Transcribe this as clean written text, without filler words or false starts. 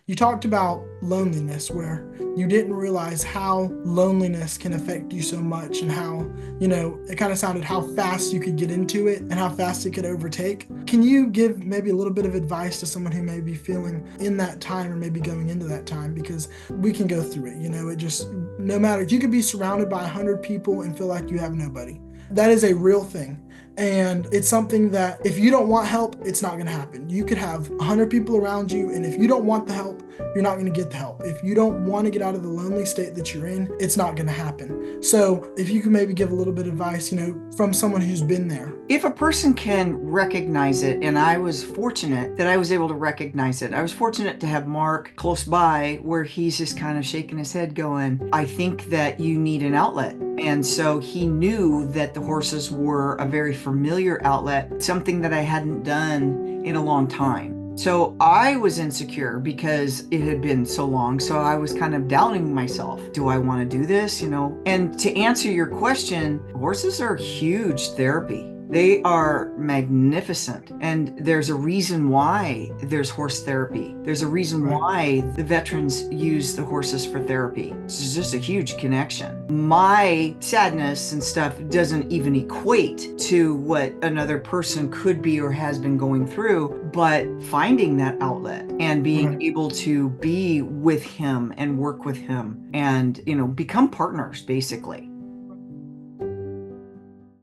You talked about loneliness, where you didn't realize how loneliness can affect you so much, and how, it kind of sounded how fast you could get into it and how fast it could overtake. Can you give maybe a little bit of advice to someone who may be feeling in that time or maybe going into that time? Because we can go through it, it just, no matter, you could be surrounded by 100 people and feel like you have nobody. That is a real thing. And it's something that if you don't want help, it's not going to happen. You could have 100 people around you, and if you don't want the help, you're not going to get the help. If you don't want to get out of the lonely state that you're in, it's not going to happen. So if you can maybe give a little bit of advice, from someone who's been there. If a person can recognize it, and I was fortunate that I was able to recognize it. I was fortunate to have Mark close by where he's just kind of shaking his head going, I think that you need an outlet. And so he knew that the horses were a very familiar outlet, something that I hadn't done in a long time. So I was insecure because it had been so long. So I was kind of doubting myself. Do I want to do this? And to answer your question, horses are huge therapy. They are magnificent. And there's a reason why there's horse therapy. There's a reason Right. why the veterans use the horses for therapy. It's just a huge connection. My sadness and stuff doesn't even equate to what another person could be or has been going through, but finding that outlet and being Right. able to be with him and work with him and, become partners basically.